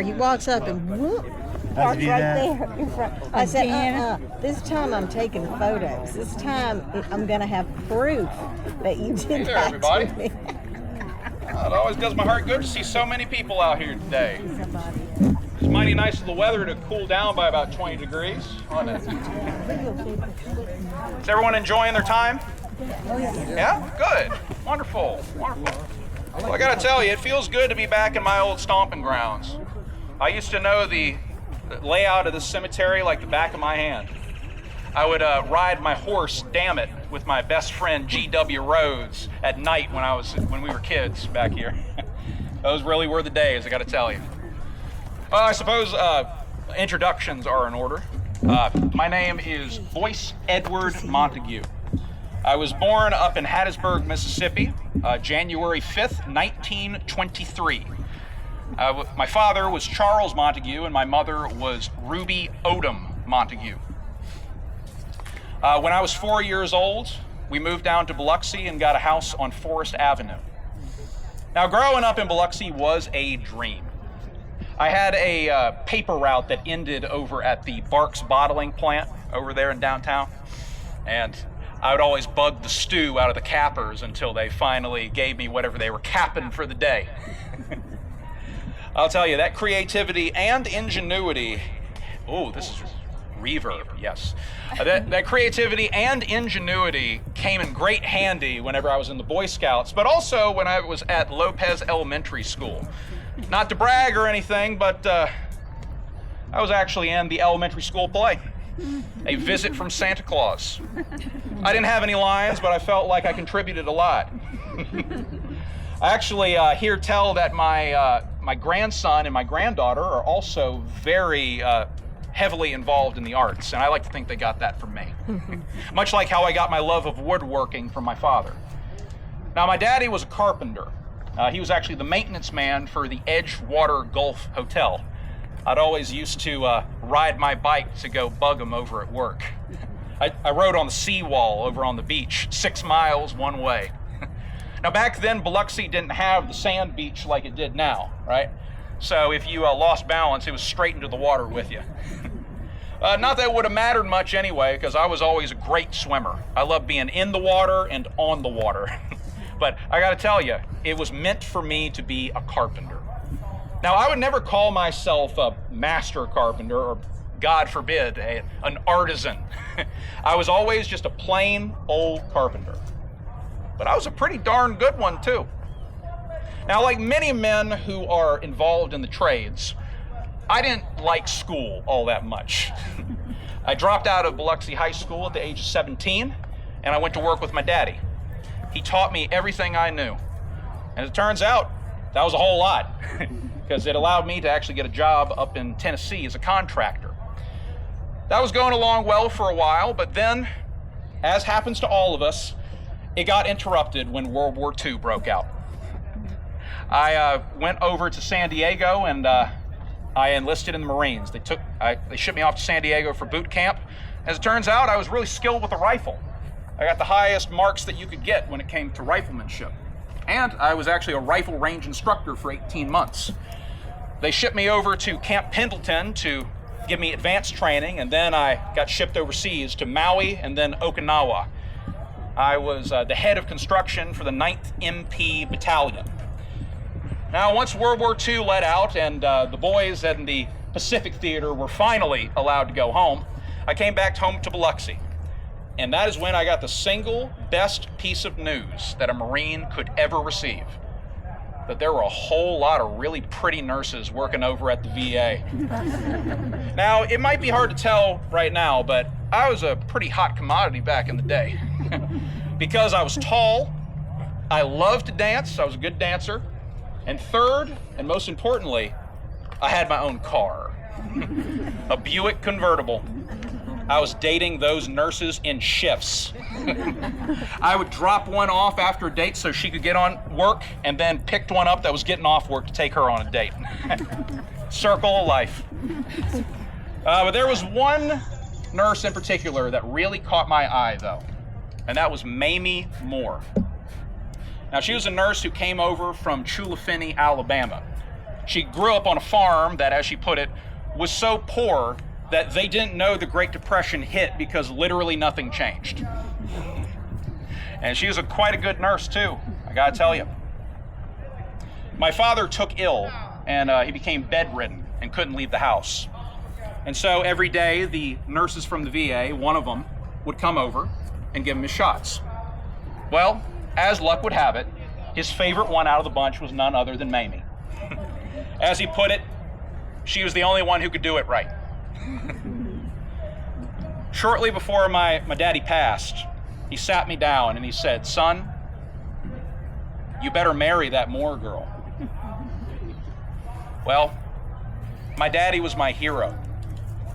He walks up and whoop, parks right there in front. I said, this time I'm taking photos. This time I'm going to have proof that you did there, that everybody. to me. It always does my heart good to see so many people out here today. It's mighty nice of the weather to cool down by about 20 degrees, wasn't it? Is everyone enjoying their time? Yeah? Good. Wonderful. Wonderful. Well, I gotta tell you, it feels good to be back in my old stomping grounds. I used to know the layout of the cemetery like the back of my hand. I would ride my horse, damn it, with my best friend G.W. Rhodes at night when we were kids back here. Those really were the days, I gotta tell you. I suppose introductions are in order. My name is Boyce Edward Montague. I was born up in Hattiesburg, Mississippi, January 5th, 1923. My father was Charles Montague, and my mother was Ruby Odom Montague. When I was 4 years old, we moved down to Biloxi and got a house on Forest Avenue. Now, growing up in Biloxi was a dream. I had a paper route that ended over at the Barks bottling plant over there in downtown, and I would always bug the stew out of the cappers until they finally gave me whatever they were capping for the day. I'll tell you, that creativity and ingenuity, this is reverb, yes. That creativity and ingenuity came in great handy whenever I was in the Boy Scouts, but also when I was at Lopez Elementary School. Not to brag or anything, but I was actually in the elementary school play, A Visit from Santa Claus. I didn't have any lines, but I felt like I contributed a lot. I actually hear tell that my grandson and my granddaughter are also very heavily involved in the arts, and I like to think they got that from me. Much like how I got my love of woodworking from my father. Now, my daddy was a carpenter. He was actually the maintenance man for the Edgewater Gulf Hotel. I'd always used to ride my bike to go bug him over at work. I rode on the seawall over on the beach, 6 miles one way. Now, back then, Biloxi didn't have the sand beach like it did now, right? So if you lost balance, it was straight into the water with you. Not that it would have mattered much anyway, because I was always a great swimmer. I loved being in the water and on the water. But I gotta tell you, it was meant for me to be a carpenter. Now, I would never call myself a master carpenter, or God forbid, an artisan. I was always just a plain old carpenter. But I was a pretty darn good one, too. Now, like many men who are involved in the trades, I didn't like school all that much. I dropped out of Biloxi High School at the age of 17, and I went to work with my daddy. He taught me everything I knew. And as it turns out, that was a whole lot, because it allowed me to actually get a job up in Tennessee as a contractor. That was going along well for a while, but then, as happens to all of us, it got interrupted when World War II broke out. I went over to San Diego and I enlisted in the Marines. They shipped me off to San Diego for boot camp. As it turns out, I was really skilled with a rifle. I got the highest marks that you could get when it came to riflemanship. And I was actually a rifle range instructor for 18 months. They shipped me over to Camp Pendleton to give me advanced training, and then I got shipped overseas to Maui and then Okinawa. I was the head of construction for the 9th MP Battalion. Now, once World War II let out and the boys in the Pacific Theater were finally allowed to go home, I came back home to Biloxi. And that is when I got the single best piece of news that a Marine could ever receive. That there were a whole lot of really pretty nurses working over at the VA. Now, it might be hard to tell right now, but I was a pretty hot commodity back in the day. Because I was tall, I loved to dance, I was a good dancer, and third, and most importantly, I had my own car. A Buick convertible. I was dating those nurses in shifts. I would drop one off after a date so she could get on work, and then picked one up that was getting off work to take her on a date. Circle of life. But there was one nurse in particular that really caught my eye, though, and that was Mamie Moore. Now, she was a nurse who came over from Chulafini, Alabama. She grew up on a farm that, as she put it, was so poor that they didn't know the Great Depression hit because literally nothing changed. And she was quite a good nurse too, I gotta tell you. My father took ill and he became bedridden and couldn't leave the house. And so every day the nurses from the VA, one of them, would come over and give him his shots. Well, as luck would have it, his favorite one out of the bunch was none other than Mamie. As he put it, she was the only one who could do it right. Shortly before my daddy passed, he sat me down and he said, "Son, you better marry that Moore girl." Well, my daddy was my hero.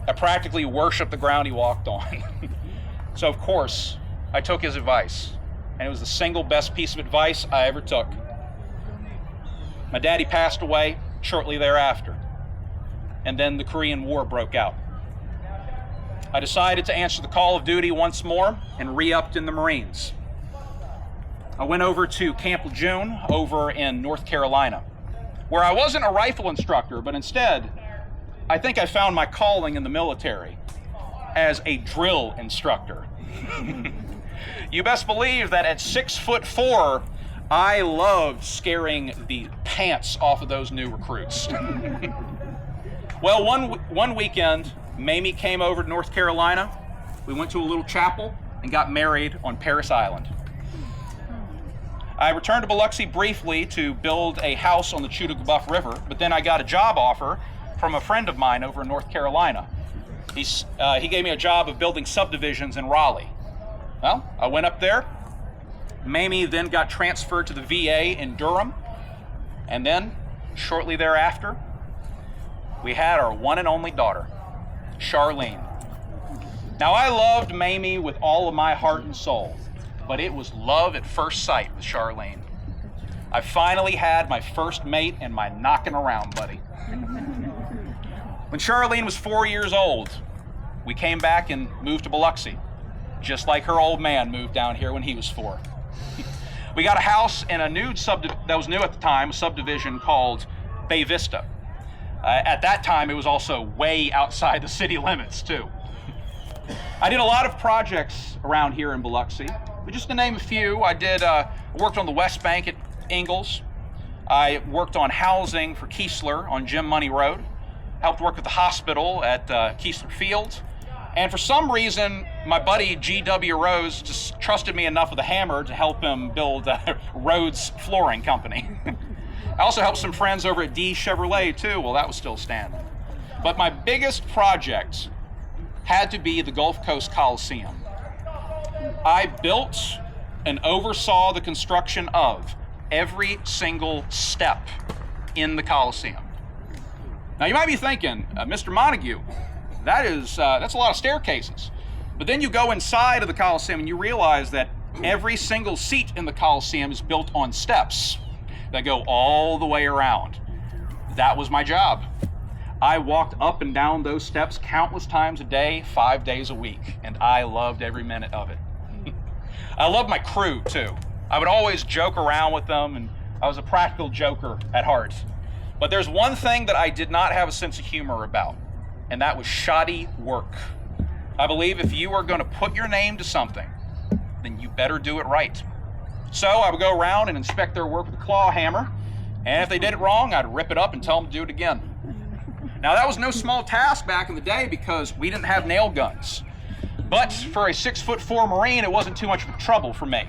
I practically worshiped the ground he walked on. So of course, I took his advice, and it was the single best piece of advice I ever took. My daddy passed away shortly thereafter, and then the Korean War broke out. I decided to answer the call of duty once more and re-upped in the Marines. I went over to Camp Lejeune over in North Carolina, where I wasn't a rifle instructor, but instead, I think I found my calling in the military as a drill instructor. You best believe that at 6'4", I loved scaring the pants off of those new recruits. Well, one weekend, Mamie came over to North Carolina. We went to a little chapel and got married on Parris Island. I returned to Biloxi briefly to build a house on the Chautauqua River, but then I got a job offer from a friend of mine over in North Carolina. He gave me a job of building subdivisions in Raleigh. Well, I went up there. Mamie then got transferred to the VA in Durham, and then shortly thereafter, we had our one and only daughter, Charlene. Now, I loved Mamie with all of my heart and soul, but it was love at first sight with Charlene. I finally had my first mate and my knocking around buddy. When Charlene was 4 years old, we came back and moved to Biloxi, just like her old man moved down here when he was 4. We got a house in a new that was new at the time, a subdivision called Bay Vista. At that time, it was also way outside the city limits, too. I did a lot of projects around here in Biloxi, but just to name a few, I worked on the West Bank at Ingalls. I worked on housing for Keesler on Jim Money Road, helped work at the hospital at Keesler Field, and for some reason, my buddy G.W. Rose just trusted me enough with a hammer to help him build Rhodes Flooring Company. I also helped some friends over at D Chevrolet too, while that was still standing. But my biggest project had to be the Gulf Coast Coliseum. I built and oversaw the construction of every single step in the Coliseum. Now you might be thinking, Mr. Montague, that's a lot of staircases. But then you go inside of the Coliseum and you realize that every single seat in the Coliseum is built on steps that go all the way around. That was my job. I walked up and down those steps countless times a day, 5 days a week, and I loved every minute of it. I loved my crew too. I would always joke around with them, and I was a practical joker at heart. But there's one thing that I did not have a sense of humor about, and that was shoddy work. I believe if you are going to put your name to something, then you better do it right. So I would go around and inspect their work with a claw hammer, and if they did it wrong, I'd rip it up and tell them to do it again. Now that was no small task back in the day because we didn't have nail guns. But for a 6'4" Marine, it wasn't too much of a trouble for me.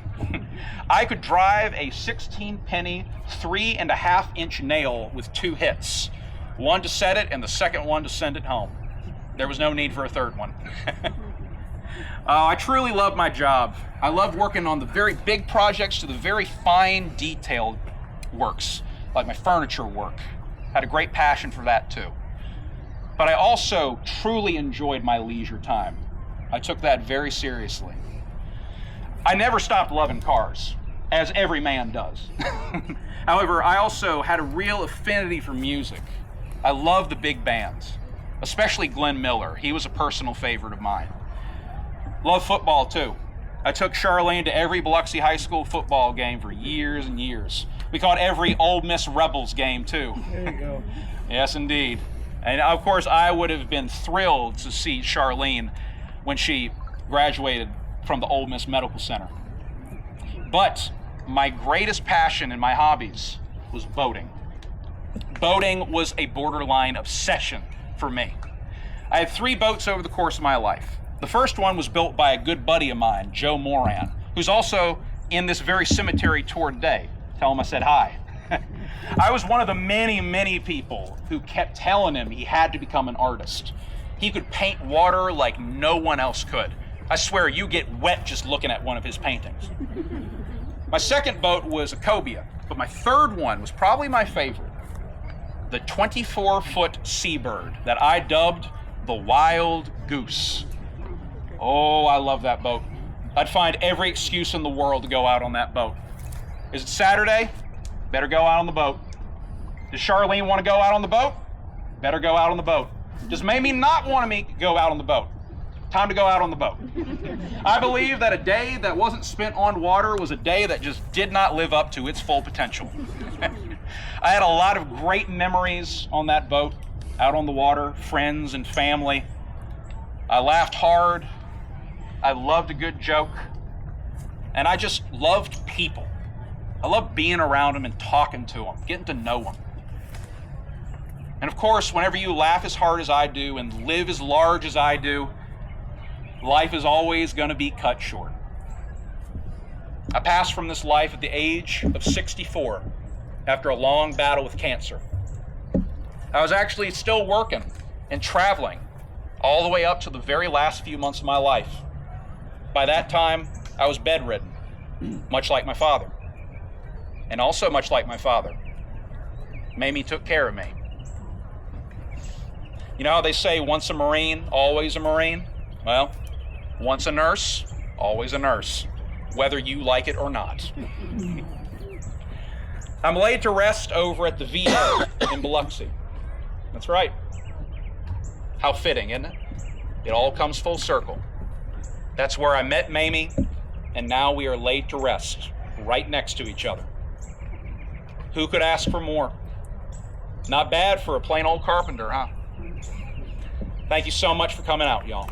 I could drive a 16-penny, 3.5-inch nail with 2 hits. One to set it and the second one to send it home. There was no need for a third one. I truly loved my job. I loved working on the very big projects to the very fine, detailed works, like my furniture work. Had a great passion for that too. But I also truly enjoyed my leisure time. I took that very seriously. I never stopped loving cars, as every man does. However, I also had a real affinity for music. I loved the big bands, especially Glenn Miller. He was a personal favorite of mine. Love football too. I took Charlene to every Biloxi High School football game for years and years. We caught every Ole Miss Rebels game, too. There you go. Yes, indeed. And of course, I would have been thrilled to see Charlene when she graduated from the Ole Miss Medical Center. But my greatest passion in my hobbies was boating. Boating was a borderline obsession for me. I had 3 boats over the course of my life. The first one was built by a good buddy of mine, Joe Moran, who's also in this very cemetery tour today. Tell him I said hi. I was one of the many, many people who kept telling him he had to become an artist. He could paint water like no one else could. I swear, you get wet just looking at one of his paintings. My second boat was a cobia, but my third one was probably my favorite. The 24-foot seabird that I dubbed the Wild Goose. Oh, I love that boat. I'd find every excuse in the world to go out on that boat. Is it Saturday? Better go out on the boat. Does Charlene want to go out on the boat? Better go out on the boat. Does Mamie not want me to go out on the boat? Time to go out on the boat. I believe that a day that wasn't spent on water was a day that just did not live up to its full potential. I had a lot of great memories on that boat, out on the water, friends and family. I laughed hard. I loved a good joke. And I just loved people. I loved being around them and talking to them, getting to know them. And of course, whenever you laugh as hard as I do and live as large as I do, life is always going to be cut short. I passed from this life at the age of 64 after a long battle with cancer. I was actually still working and traveling all the way up to the very last few months of my life. By that time, I was bedridden, much like my father. And also much like my father, Mamie took care of me. You know how they say once a Marine, always a Marine? Well, once a nurse, always a nurse, whether you like it or not. I'm laid to rest over at the VA in Biloxi. That's right. How fitting, isn't it? It all comes full circle. That's where I met Mamie, and now we are laid to rest, right next to each other. Who could ask for more? Not bad for a plain old carpenter, huh? Thank you so much for coming out, y'all.